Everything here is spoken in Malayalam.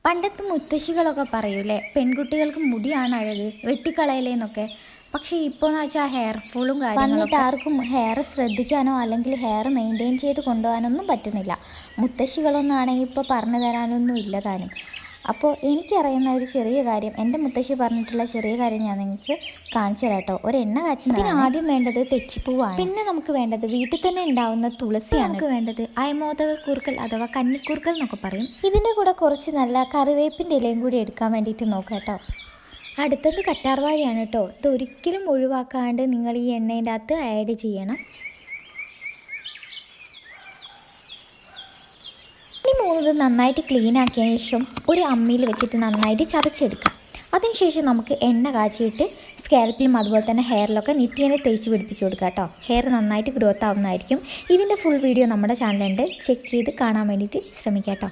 പണ്ടത്തെ മുത്തശ്ശികളൊക്കെ പറയൂലേ, പെൺകുട്ടികൾക്ക് മുടിയാണ് അഴക്, വെട്ടിക്കളയലേന്നൊക്കെ. പക്ഷേ ഇപ്പോൾ എന്ന് വെച്ചാൽ ഹെയർ ഫോളും കാര്യങ്ങളൊക്കെ ആർക്കും ഹെയർ ശ്രദ്ധിക്കാനോ അല്ലെങ്കിൽ ഹെയർ മെയിൻറ്റെയിൻ ചെയ്ത് കൊണ്ടുപോകാനൊന്നും പറ്റുന്നില്ല. മുത്തശ്ശികളൊന്നും ആണെങ്കിൽ ഇപ്പോൾ പറഞ്ഞു തരാനൊന്നും ഇല്ല താനും. അപ്പോൾ എനിക്കറിയുന്ന ഒരു ചെറിയ കാര്യം, എൻ്റെ മുത്തശ്ശി പറഞ്ഞിട്ടുള്ള ചെറിയ കാര്യം ഞാൻ നിങ്ങൾക്ക് കാണിച്ചു തരാം കേട്ടോ. ഒരു എണ്ണ കാച്ചുന്നതിന് ആദ്യം വേണ്ടത് തെച്ചിപ്പൂവാണ്. പിന്നെ നമുക്ക് വേണ്ടത് വീട്ടിൽ തന്നെ ഉണ്ടാവുന്ന തുളസിയാണ്. നമുക്ക് വേണ്ടത് അയമോദക കൂർക്കൽ അഥവാ കന്നിക്കൂർക്കൽ എന്നൊക്കെ പറയും. ഇതിൻ്റെ കൂടെ കുറച്ച് നല്ല കറിവേപ്പിൻ്റെ ഇലയും കൂടി എടുക്കാൻ വേണ്ടിയിട്ട് നോക്കാം കേട്ടോ. അടുത്തത് കറ്റാർവാഴയാണ് കേട്ടോ. ഇതൊരിക്കലും ഒഴിവാക്കാണ്ട് നിങ്ങൾ ഈ എണ്ണേൻ്റെ അകത്ത് ആഡ് ചെയ്യണം. ഈ മൂന്നത് നന്നായിട്ട് ക്ലീൻ ആക്കിയതിന് ശേഷം ഒരു അമ്മിയിൽ വെച്ചിട്ട് നന്നായിട്ട് ചതച്ചെടുക്കാം. അതിനുശേഷം നമുക്ക് എണ്ണ കാച്ചിയിട്ട് സ്കാൽപ്പിലും അതുപോലെ തന്നെ ഹെയറിലൊക്കെ നിത്യേന തേച്ച് പിടിപ്പിച്ച് കൊടുക്കുക കേട്ടോ. ഹെയർ നന്നായിട്ട് ഗ്രോത്ത് ആവുന്നതായിരിക്കും. ഇതിൻ്റെ ഫുൾ വീഡിയോ നമ്മുടെ ചാനലുണ്ട്, ചെക്ക് ചെയ്ത് കാണാൻ വേണ്ടിയിട്ട് ശ്രമിക്കാം കേട്ടോ.